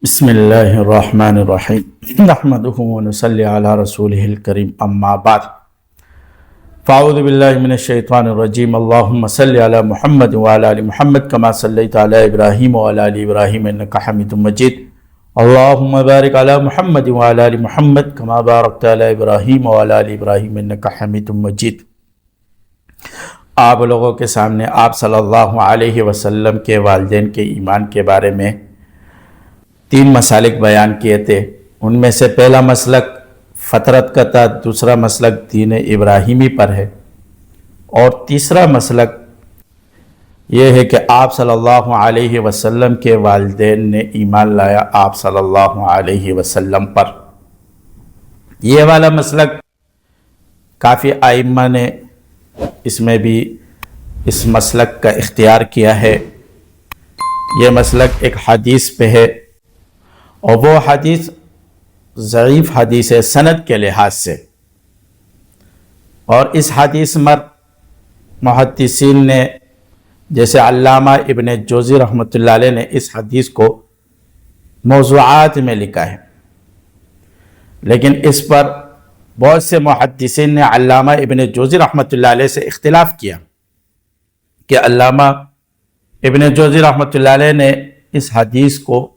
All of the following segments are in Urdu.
بسم اللہ الرحمن الرحیم نحمدہ ونصلی علی رسولہ الکریم اما بعد فاعوذ باللہ من الشیطان الرجیم اللہم صلی علی محمد وعلی آل محمد کما صلیت علی ابراہیم وعلی آل ابراہیم انکا حمید مجید اللہم بارک علی محمد وعلی آل محمد کما بارکت علی ابراہیم وعلی آل ابراہیم انکا حمید مجید۔ آپ لوگوں کے سامنے آپ صلی اللہ علیہ وسلم کے والدین کے ایمان کے بارے میں 3 مسالک بیان کیے تھے۔ ان میں سے پہلا مسلک فطرت کا تھا، دوسرا مسلک دین ابراہیمی پر ہے، اور تیسرا مسلک یہ ہے کہ آپ صلی اللہ علیہ وسلم کے والدین نے ایمان لایا آپ صلی اللہ علیہ وسلم پر۔ یہ والا مسلک کافی ائمہ نے اس میں بھی اس مسلک کا اختیار کیا ہے۔ یہ مسلک ایک حدیث پہ ہے، اور وہ حدیث ضعیف حدیث ہے سند کے لحاظ سے، اور اس حدیث میں محدثین نے جیسے علامہ ابن جوزی رحمۃ اللہ علیہ نے اس حدیث کو موضوعات میں لکھا ہے، لیکن اس پر بہت سے محدثین نے علامہ ابن جوزی رحمۃ اللہ علیہ سے اختلاف کیا کہ علامہ ابن جوزی رحمۃ اللہ علیہ نے اس حدیث کو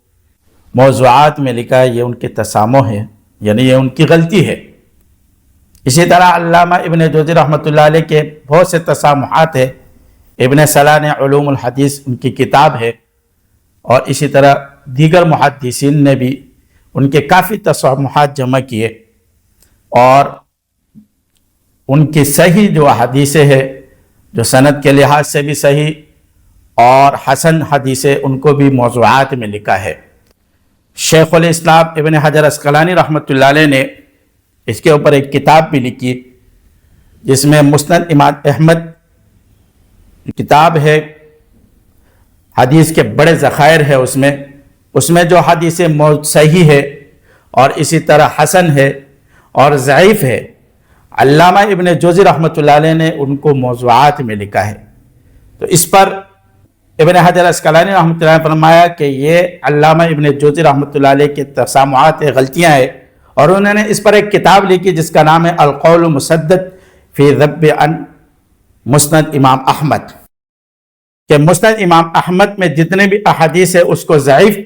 موضوعات میں لکھا ہے، یہ ان کی تسامح ہے، یعنی یہ ان کی غلطی ہے۔ اسی طرح علامہ ابن جوزی رحمۃ اللہ علیہ کے بہت سے تسامحات ہیں، ابن صلاح نے علوم الحدیث ان کی کتاب ہے، اور اسی طرح دیگر محدثین نے بھی ان کے کافی تسامحات جمع کیے، اور ان کی صحیح جو حدیثیں ہیں جو سند کے لحاظ سے بھی صحیح اور حسن حدیثیں ان کو بھی موضوعات میں لکھا ہے۔ شیخ الاسلام ابن حجر عسقلانی رحمۃ اللہ علیہ نے اس کے اوپر ایک کتاب بھی لکھی جس میں مسند امام احمد کتاب ہے، حدیث کے بڑے ذخائر ہے، اس میں جو حدیثیں صحیح ہے اور اسی طرح حسن ہے اور ضعیف ہے، علامہ ابن جوزی رحمۃ اللہ علیہ نے ان کو موضوعات میں لکھا ہے۔ تو اس پر ابن حجر عسقلانی رحمۃ اللہ علیہ نے فرمایا کہ یہ علامہ ابن جوزی رحمۃ اللہ علیہ کے تسامحات غلطیاں ہیں، اور انہوں نے اس پر ایک کتاب لکھی جس کا نام ہے القول مسدد فی ذب عن مسند امام احمد، کہ مسند امام احمد میں جتنے بھی احادیث ہیں اس کو ضعیف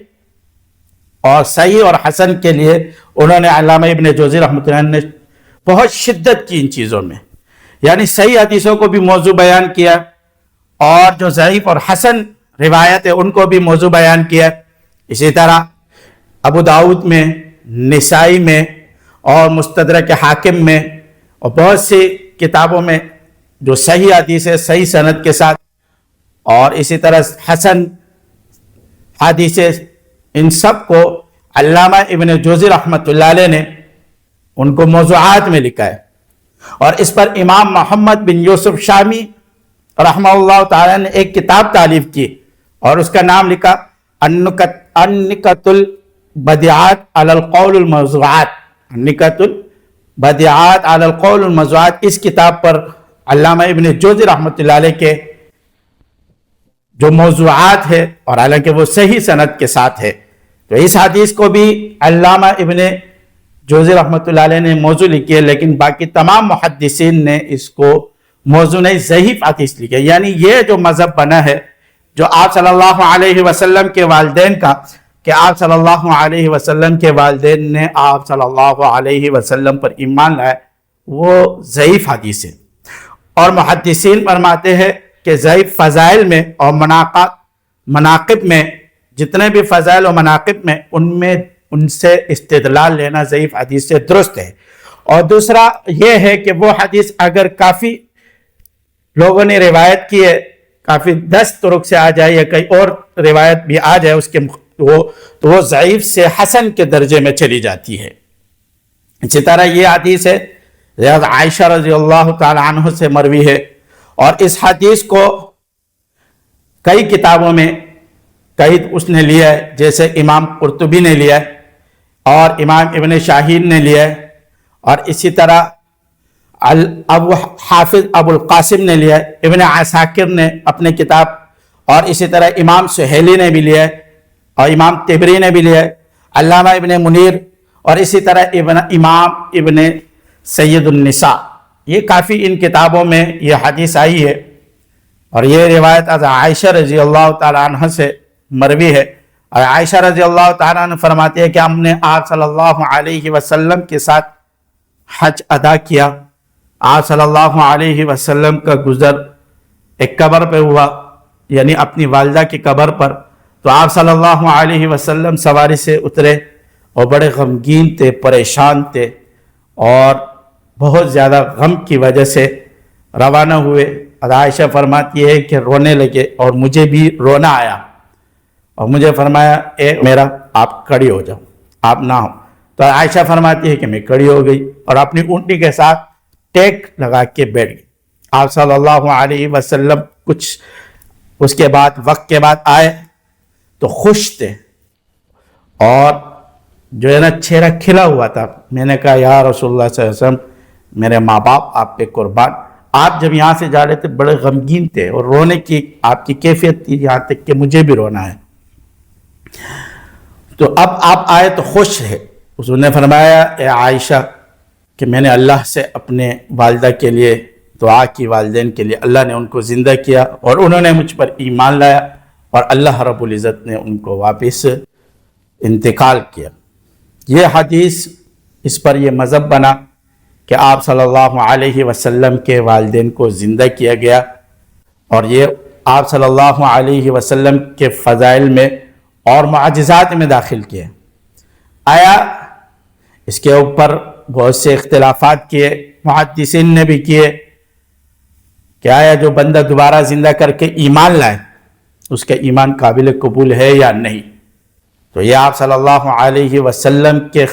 اور صحیح اور حسن کے لیے انہوں نے علامہ ابن جوزی رحمۃ اللہ علیہ نے بہت شدت کی ان چیزوں میں، یعنی صحیح حدیثوں کو بھی موضوع بیان کیا اور جو ضعیف اور حسن روایت ہے ان کو بھی موضوع بیان کیا۔ اسی طرح ابو داؤد میں، نسائی میں اور مستدرک حاکم میں اور بہت سی کتابوں میں جو صحیح حدیث ہے صحیح سند کے ساتھ، اور اسی طرح حسن حدیثیں، ان سب کو علامہ ابن جوزی رحمۃ اللہ علیہ نے ان کو موضوعات میں لکھا ہے۔ اور اس پر امام محمد بن یوسف شامی رحمہ اللہ تعالیٰ نے ایک کتاب تالیف کی، اور اس کا نام لکھا النکت البدیعات علی القول الموضوعات، النکت البدیعات علی القول الموضوعات۔ اس کتاب پر علامہ ابن جوزی رحمۃ اللہ علیہ کے جو موضوعات ہے، اور حالانکہ وہ صحیح سند کے ساتھ ہے، تو اس حدیث کو بھی علامہ ابن جوزی رحمۃ اللہ علیہ نے موضوع لکھی ہے، لیکن باقی تمام محدثین نے اس کو موضوع نہیں ضعیف حدیث لکھی ہے۔ یعنی یہ جو مذہب بنا ہے جو آپ صلی اللہ علیہ وسلم کے والدین کا، کہ آپ صلی اللہ علیہ وسلم کے والدین نے آپ صلی اللہ علیہ وسلم پر ایمان لائے، وہ ضعیف حدیث ہے۔ اور محدثین فرماتے ہیں کہ ضعیف فضائل میں اور مناقب میں، جتنے بھی فضائل و مناقب میں ان سے استدلال لینا ضعیف حدیث سے درست ہے۔ اور دوسرا یہ ہے کہ وہ حدیث اگر کافی لوگوں نے روایت کی ہے، کافی 10 طرق سے آ جائے یا کئی اور روایت بھی آ جائے اس کے تو وہ ضعیف سے حسن کے درجے میں چلی جاتی ہے۔ اسی طرح یہ حدیث ہے عائشہ رضی اللہ تعالی عنہ سے مروی ہے، اور اس حدیث کو کئی کتابوں میں کئی اس نے لیا ہے، جیسے امام قرطبی نے لیا ہے اور امام ابن شاہین نے لیا ہے، اور اسی طرح حافظ ابو القاسم نے لیا ہے، ابن عساکر نے اپنے کتاب، اور اسی طرح امام سہیلی نے بھی لیا ہے اور امام طبری نے بھی لیا ہے، علامہ ابن منیر اور اسی طرح امام ابن سید النساء، یہ کافی ان کتابوں میں یہ حدیث آئی ہے، اور یہ روایت از عائشہ رضی اللہ تعالیٰ عنہ سے مروی ہے۔ اور عائشہ رضی اللہ تعالیٰ عنہ فرماتی ہے کہ ہم نے آپ صلی اللہ علیہ وسلم کے ساتھ حج ادا کیا۔ آپ صلی اللہ علیہ وسلم کا گزر ایک قبر پہ ہوا، یعنی اپنی والدہ کی قبر پر، تو آپ صلی اللہ علیہ وسلم سواری سے اترے اور بڑے غمگین تھے، پریشان تھے، اور بہت زیادہ غم کی وجہ سے روانہ ہوئے۔ اور عائشہ فرماتی ہے کہ رونے لگے اور مجھے بھی رونا آیا، اور مجھے فرمایا اے میرا آپ کھڑی ہو جاؤ، آپ نہ ہو۔ تو عائشہ فرماتی ہے کہ میں کھڑی ہو گئی اور اپنی اونٹنی کے ساتھ ٹیک لگا کے بیٹھ گئی۔ آپ صلی اللہ علیہ وسلم کچھ اس کے بعد وقت کے بعد آئے تو خوش تھے، اور جو ہے نا چہرہ کھلا ہوا تھا۔ میں نے کہا یا رسول اللہ صلی اللہ علیہ وسلم، میرے ماں باپ آپ پہ قربان، آپ جب یہاں سے جا رہے تھے بڑے غمگین تھے، اور رونے کی آپ کی کیفیت تھی یہاں تک کہ مجھے بھی رونا ہے، تو اب آپ آئے تو خوش ہے۔ حضور نے فرمایا اے عائشہ کہ میں نے اللہ سے اپنے والدہ کے لیے دعا کی، والدین کے لیے، اللہ نے ان کو زندہ کیا اور انہوں نے مجھ پر ایمان لایا، اور اللہ رب العزت نے ان کو واپس انتقال کیا۔ یہ حدیث اس پر یہ مذہب بنا کہ آپ صلی اللہ علیہ وسلم کے والدین کو زندہ کیا گیا، اور یہ آپ صلی اللہ علیہ وسلم کے فضائل میں اور معجزات میں داخل کیے۔ آیا اس کے اوپر بہت سے اختلافات کیے، محدثین نے بھی کیے کہ آیا جو بندہ دوبارہ زندہ کر کے ایمان لائے اس کا ایمان قابل قبول ہے یا نہیں۔ تو یہ آپ صلی اللہ علیہ وسلم کے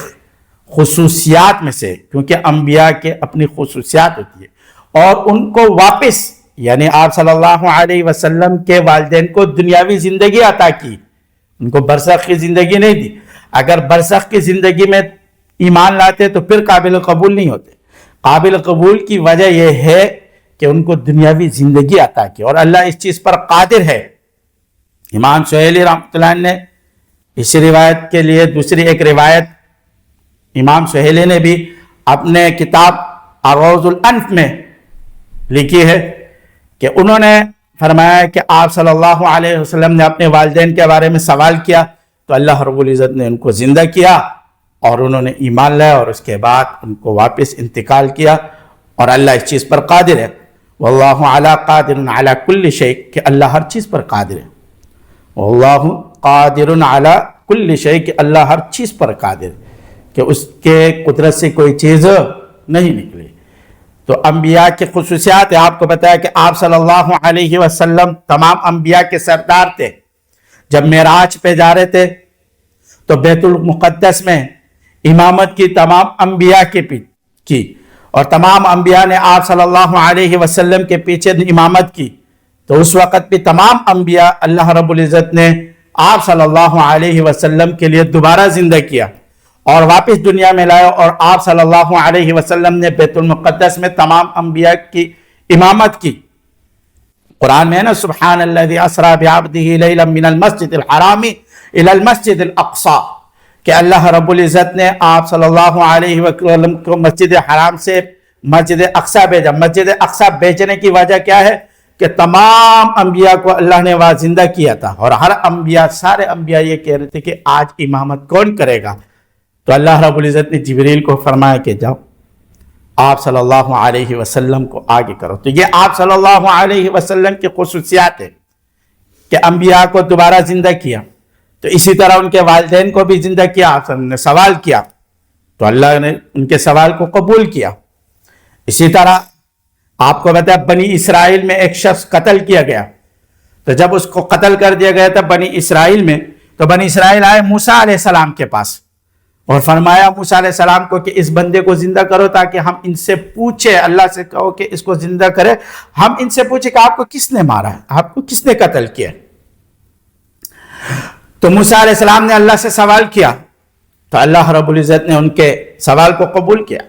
خصوصیات میں سے، کیونکہ انبیاء کے اپنی خصوصیات ہوتی ہے، اور ان کو واپس، یعنی آپ صلی اللہ علیہ وسلم کے والدین کو دنیاوی زندگی عطا کی، ان کو برزخ کی زندگی نہیں دی۔ اگر برزخ کی زندگی میں ایمان لاتے تو پھر قابل قبول نہیں ہوتے۔ قابل قبول کی وجہ یہ ہے کہ ان کو دنیاوی زندگی عطا کی، اور اللہ اس چیز پر قادر ہے۔ امام سہیلی رحمۃ اللہ نے اس روایت کے لیے دوسری ایک روایت امام سہیلی نے بھی اپنے کتاب اروض الانف میں لکھی ہے کہ انہوں نے فرمایا کہ آپ صلی اللہ علیہ وسلم نے اپنے والدین کے بارے میں سوال کیا تو اللہ رب العزت نے ان کو زندہ کیا، اور انہوں نے ایمان لایا، اور اس کے بعد ان کو واپس انتقال کیا، اور اللہ اس چیز پر قادر ہے۔ واللہ علی قادر علی کل شیء، کہ اللہ ہر چیز پر قادر ہے۔ واللہ قادر علی کل شیء، کہ اللہ ہر چیز پر قادر ہے، کہ اس کے قدرت سے کوئی چیز نہیں نکلی۔ تو انبیاء کی خصوصیات ہے، آپ کو بتایا کہ آپ صلی اللہ علیہ وسلم تمام انبیاء کے سردار تھے۔ جب معراج پہ جا رہے تھے تو بیت المقدس میں امامت کی تمام انبیاء کی، اور تمام انبیاء نے آپ صلی اللہ علیہ وسلم کے پیچھے امامت کی، تو اس وقت بھی تمام انبیاء اللہ رب العزت نے آپ صلی اللہ علیہ وسلم کے لیے دوبارہ زندہ کیا اور واپس دنیا میں لائے، اور آپ صلی اللہ علیہ وسلم نے بیت المقدس میں تمام انبیاء کی امامت کی۔ قرآن میں ہے نا سبحان الذی اسری بعبدہ لیلا من المسجد الحرام الی المسجد الاقصی، کہ اللہ رب العزت نے آپ صلی اللہ علیہ وسلم کو مسجد حرام سے مسجد اقصی بھیجا۔ مسجد اقصی بھیجنے کی وجہ کیا ہے کہ تمام انبیاء کو اللہ نے وہاں زندہ کیا تھا، اور ہر انبیاء، سارے انبیاء یہ کہہ رہے تھے کہ آج امامت کون کرے گا؟ تو اللہ رب العزت نے جبریل کو فرمایا کہ جاؤ آپ صلی اللہ علیہ وسلم کو آگے کرو۔ تو یہ آپ صلی اللہ علیہ وسلم کی خصوصیات ہے کہ انبیاء کو دوبارہ زندہ کیا، تو اسی طرح ان کے والدین کو بھی زندہ کیا۔ آپ نے سوال کیا تو اللہ نے ان کے سوال کو قبول کیا۔ اسی طرح آپ کو بتایا بنی اسرائیل میں ایک شخص قتل کیا گیا، تو جب اس کو قتل کر دیا گیا تھا بنی اسرائیل میں، تو بنی اسرائیل آئے موسیٰ علیہ السلام کے پاس اور فرمایا موسیٰ علیہ السلام کو کہ اس بندے کو زندہ کرو تاکہ ہم ان سے پوچھیں، اللہ سے کہو کہ اس کو زندہ کرے، ہم ان سے پوچھیں کہ آپ کو کس نے مارا ہے، آپ کو کس نے قتل کیا۔ تو موسیٰ علیہ السلام نے اللہ سے سوال کیا، تو اللہ رب العزت نے ان کے سوال کو قبول کیا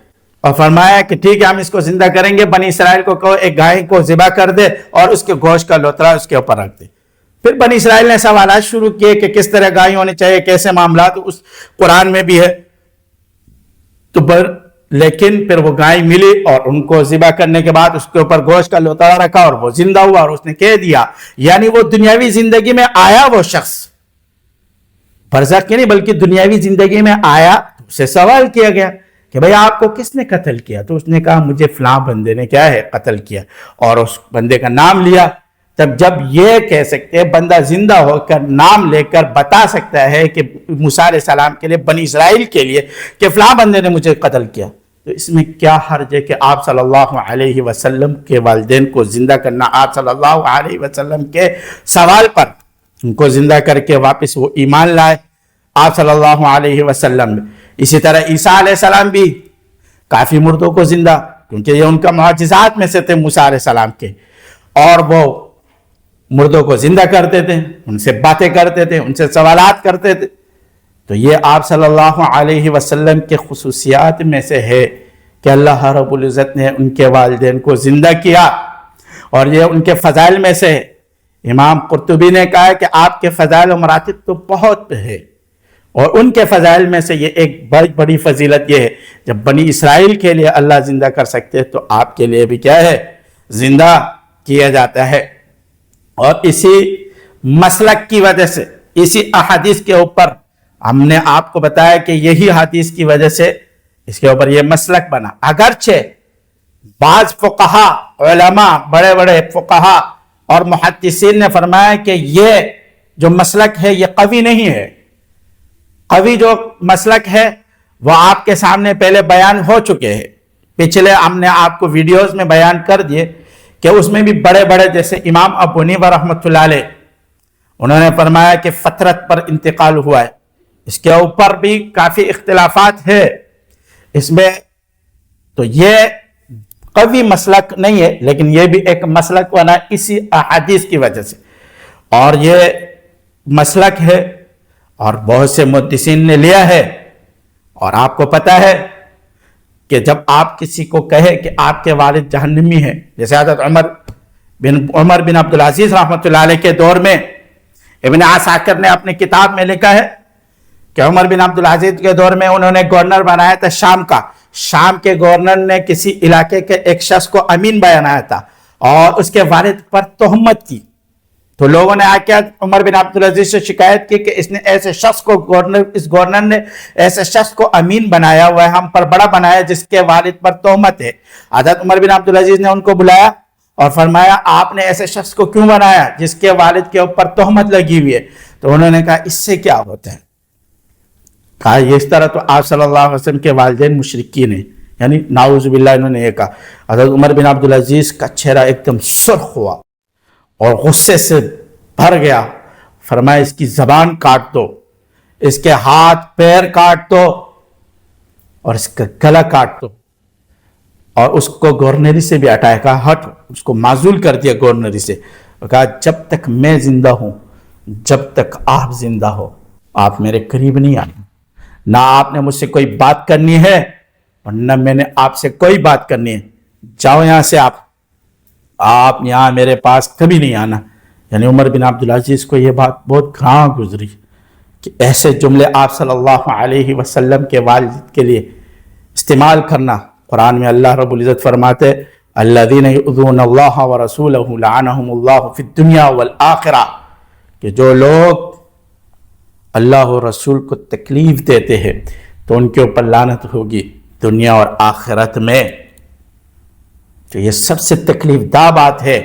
اور فرمایا کہ ٹھیک ہے ہم اس کو زندہ کریں گے، بنی اسرائیل کو کہو ایک گائے کو ذبح کر دے اور اس کے گوشت کا لوترا اس کے اوپر رکھ دے۔ پھر بنی اسرائیل نے سوالات شروع کیے کہ کس طرح گائے ہونے چاہیے، کیسے معاملات، اس قرآن میں بھی ہے. تو لیکن پھر وہ گائے ملی اور ان کو ذبح کرنے کے بعد اس کے اوپر گوشت کا لوتھڑا رکھا اور وہ زندہ ہوا اور اس نے کہہ دیا. یعنی وہ دنیاوی زندگی میں آیا، وہ شخص برزخ کی نہیں بلکہ دنیاوی زندگی میں آیا. اسے سوال کیا گیا کہ بھئی آپ کو کس نے قتل کیا؟ تو اس نے کہا مجھے فلاں بندے نے کیا ہے قتل کیا، اور اس بندے کا نام لیا. تب جب یہ کہہ سکتے بندہ زندہ ہو کر نام لے کر بتا سکتا ہے کہ موسیٰ علیہ السلام کے لیے، بنی اسرائیل کے لیے، کہ فلاں بندے نے مجھے قتل کیا، تو اس میں کیا حرج ہے کہ آپ صلی اللہ علیہ وسلم کے والدین کو زندہ کرنا، آپ صلی اللہ علیہ وسلم کے سوال پر ان کو زندہ کر کے واپس وہ ایمان لائے آپ صلی اللہ علیہ وسلم میں. اسی طرح عیسیٰ علیہ السلام بھی کافی مردوں کو زندہ، کیونکہ یہ ان کا معجزات میں سے تھے موسیٰ علیہ السلام کے، اور وہ مردوں کو زندہ کرتے تھے، ان سے باتیں کرتے تھے، ان سے سوالات کرتے تھے. تو یہ آپ صلی اللہ علیہ وسلم کے خصوصیات میں سے ہے کہ اللہ رب العزت نے ان کے والدین کو زندہ کیا، اور یہ ان کے فضائل میں سے ہے. امام قرطبی نے کہا کہ آپ کے فضائل و مراتب تو بہت ہے، اور ان کے فضائل میں سے یہ ایک بڑی بڑی فضیلت یہ ہے، جب بنی اسرائیل کے لیے اللہ زندہ کر سکتے تو آپ کے لیے بھی کیا ہے، زندہ کیا جاتا ہے. اور اسی مسلک کی وجہ سے، اسی احادیث کے اوپر ہم نے آپ کو بتایا کہ یہی حدیث کی وجہ سے اس کے اوپر یہ مسلک بنا. اگرچہ بعض فقہا، علماء، بڑے بڑے فقہا اور محدثین نے فرمایا کہ یہ جو مسلک ہے یہ قوی نہیں ہے. قوی جو مسلک ہے وہ آپ کے سامنے پہلے بیان ہو چکے ہیں، پچھلے ہم نے آپ کو ویڈیوز میں بیان کر دیے کہ اس میں بھی بڑے بڑے جیسے امام ابو حنیفہ رحمۃ اللہ علیہ، انہوں نے فرمایا کہ فطرت پر انتقال ہوا ہے. اس کے اوپر بھی کافی اختلافات ہے اس میں. تو یہ قوی مسلک نہیں ہے، لیکن یہ بھی ایک مسلک بنا اسی احادیث کی وجہ سے، اور یہ مسلک ہے اور بہت سے محدثین نے لیا ہے. اور آپ کو پتہ ہے کہ جب آپ کسی کو کہے کہ آپ کے والد جہنمی ہیں، جیسے حضرت عمر بن عبدالعزیز رحمۃ اللہ علیہ کے دور میں ابن عساکر نے اپنی کتاب میں لکھا ہے کہ عمر بن عبدالعزیز کے دور میں انہوں نے گورنر بنایا تھا شام کا. شام کے گورنر نے کسی علاقے کے ایک شخص کو امین بنایا تھا اور اس کے والد پر تہمت کی. تو لوگوں نے آ کے عمر بن عبدالعزیز سے شکایت کی کہ اس نے ایسے شخص کو اس گورنر نے ایسے شخص کو امین بنایا ہوا ہے، ہم پر بڑا بنایا جس کے والد پر تہمت ہے. حضرت عمر بن عبدالعزیز نے ان کو بلایا اور فرمایا آپ نے ایسے شخص کو کیوں بنایا جس کے والد کے اوپر تہمت لگی ہوئی ہے؟ تو انہوں نے کہا اس سے کیا ہوتا ہے؟ کہا یہ اس طرح تو آپ صلی اللہ علیہ وسلم کے والدین مشرکین ہیں، یعنی نعوذ باللہ انہوں نے یہ کہا. حضرت عمر بن عبدالعزیز کا چہرہ ایک دم سرخ ہوا اور غصے سے بھر گیا. فرمایا اس کی زبان کاٹ دو، اس کے ہاتھ پیر کاٹ دو اور اس کا گلا کاٹ دو. اور اس کو گورنری سے بھی ہٹایا، کہا ہٹ، اس کو معزول کر دیا گورنری سے. کہا جب تک میں زندہ ہوں، جب تک آپ زندہ ہو، آپ میرے قریب نہیں آنا. نہ آپ نے مجھ سے کوئی بات کرنی ہے اور نہ میں نے آپ سے کوئی بات کرنی ہے. جاؤ یہاں سے، آپ یہاں میرے پاس کبھی نہیں آنا. یعنی عمر بن عبدالعزیز کو یہ بات بہت گھاں گزری کہ ایسے جملے آپ صلی اللہ علیہ وسلم کے والد کے لیے استعمال کرنا. قرآن میں اللہ رب العزت فرماتے الذین یؤذون اللہ ورسولہ لعنہم اللہ فی الدنیا والآخرہ، کہ جو لوگ اللہ و رسول کو تکلیف دیتے ہیں تو ان کے اوپر لعنت ہوگی دنیا اور آخرت میں. تو یہ سب سے تکلیف دہ بات ہے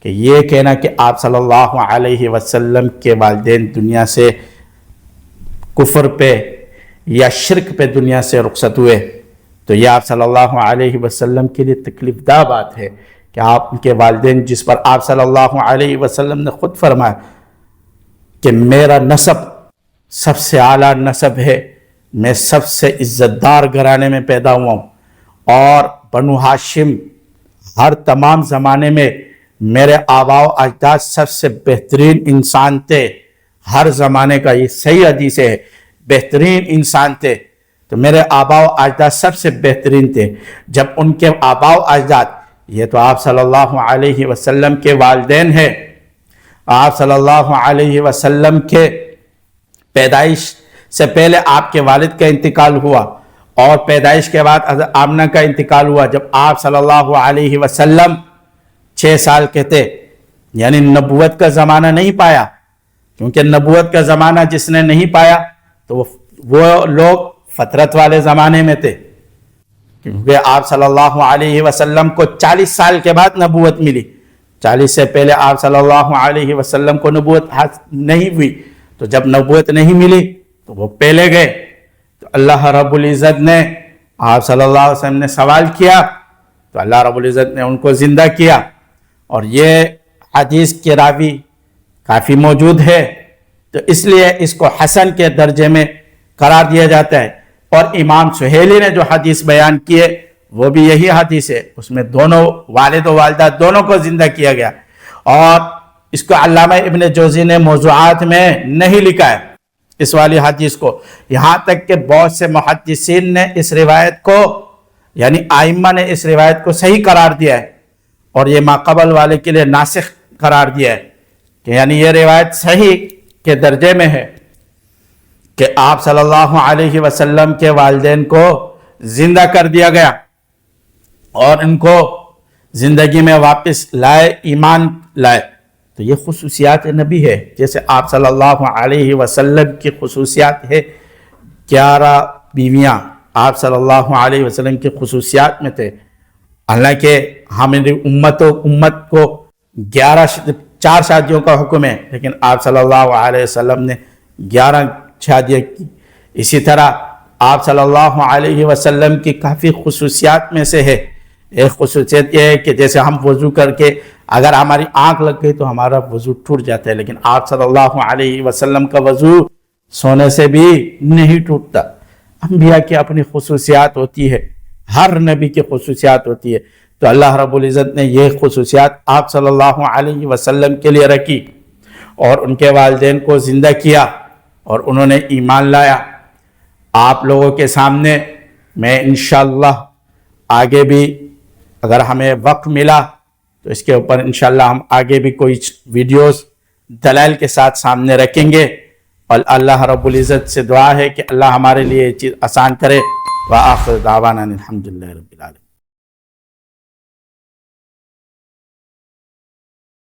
کہ یہ کہنا کہ آپ صلی اللہ علیہ وسلم کے والدین دنیا سے کفر پہ یا شرک پہ دنیا سے رخصت ہوئے. تو یہ آپ صلی اللہ علیہ وسلم کے لیے تکلیف دہ بات ہے کہ آپ ان کے والدین، جس پر آپ صلی اللہ علیہ وسلم نے خود فرمایا کہ میرا نسب سب سے اعلیٰ نسب ہے، میں سب سے عزت دار گھرانے میں پیدا ہوا ہوں، اور بنو ہاشم ہر تمام زمانے میں میرے آباء و اجداد سب سے بہترین انسان تھے. ہر زمانے کا یہ صحیح حدیث ہے، بہترین انسان تھے. تو میرے آباء و اجداد سب سے بہترین تھے. جب ان کے آباء و اجداد، یہ تو آپ صلی اللہ علیہ وسلم کے والدین ہیں، آپ صلی اللہ علیہ وسلم کے پیدائش سے پہلے آپ کے والد کا انتقال ہوا اور پیدائش کے بعد حضرت آمنہ کا انتقال ہوا جب آپ صلی اللہ علیہ وسلم 6 سال کے تھے، یعنی نبوت کا زمانہ نہیں پایا، کیونکہ نبوت کا زمانہ جس نے نہیں پایا تو وہ لوگ فطرت والے زمانے میں تھے، کیونکہ آپ صلی اللہ علیہ وسلم کو 40 سال کے بعد نبوت ملی۔ 40 سے پہلے آپ صلی اللہ علیہ وسلم کو نبوت نہیں ہوئی، تو جب نبوت نہیں ملی تو وہ پہلے گئے، تو اللہ رب العزت نے آپ صلی اللہ علیہ وسلم نے سوال کیا تو اللہ رب العزت نے ان کو زندہ کیا، اور یہ حدیث کے راوی کافی موجود ہے، تو اس لیے اس کو حسن کے درجے میں قرار دیا جاتا ہے۔ اور امام سہیلی نے جو حدیث بیان کیے وہ بھی یہی حدیث ہے، اس میں دونوں والد و والدہ دونوں کو زندہ کیا گیا، اور اس کو علامہ ابن جوزی نے موضوعات میں نہیں لکھا ہے اس والی حدیث کو، یہاں تک کہ بہت سے محدثین نے اس روایت کو، یعنی آئمہ نے اس روایت کو صحیح قرار دیا ہے، اور یہ ماقبل والے کے لیے ناسخ قرار دیا ہے، کہ یعنی یہ روایت صحیح کے درجے میں ہے کہ آپ صلی اللہ علیہ وسلم کے والدین کو زندہ کر دیا گیا اور ان کو زندگی میں واپس لائے، ایمان لائے۔ تو یہ خصوصیات نبی ہے، جیسے آپ صلی اللہ علیہ وسلم کی خصوصیات ہے 11 بیویاں آپ صلی اللہ علیہ وسلم کی خصوصیات میں تھے، حالانکہ ہماری امت کو 4 شادیوں کا حکم ہے، لیکن آپ صلی اللہ علیہ وسلم نے 11 شادیاں کی۔ اسی طرح آپ صلی اللہ علیہ وسلم کی کافی خصوصیات میں سے ہے، ایک خصوصیت یہ ہے کہ جیسے ہم وضو کر کے اگر ہماری آنکھ لگ گئی تو ہمارا وضو ٹوٹ جاتا ہے، لیکن آپ صلی اللہ علیہ وسلم کا وضو سونے سے بھی نہیں ٹوٹتا۔ انبیاء کی اپنی خصوصیات ہوتی ہے، ہر نبی کی خصوصیات ہوتی ہے، تو اللہ رب العزت نے یہ خصوصیات آپ صلی اللہ علیہ وسلم کے لیے رکھی، اور ان کے والدین کو زندہ کیا اور انہوں نے ایمان لایا۔ آپ لوگوں کے سامنے میں انشاءاللہ آگے بھی اگر ہمیں وقت ملا تو اس کے اوپر انشاءاللہ ہم آگے بھی کوئی ویڈیوز دلائل کے ساتھ سامنے رکھیں گے، اور اللہ رب العزت سے دعا ہے کہ اللہ ہمارے لیے یہ چیز آسان کرے۔ وآخر دعوانا الحمدللہ رب العالمین۔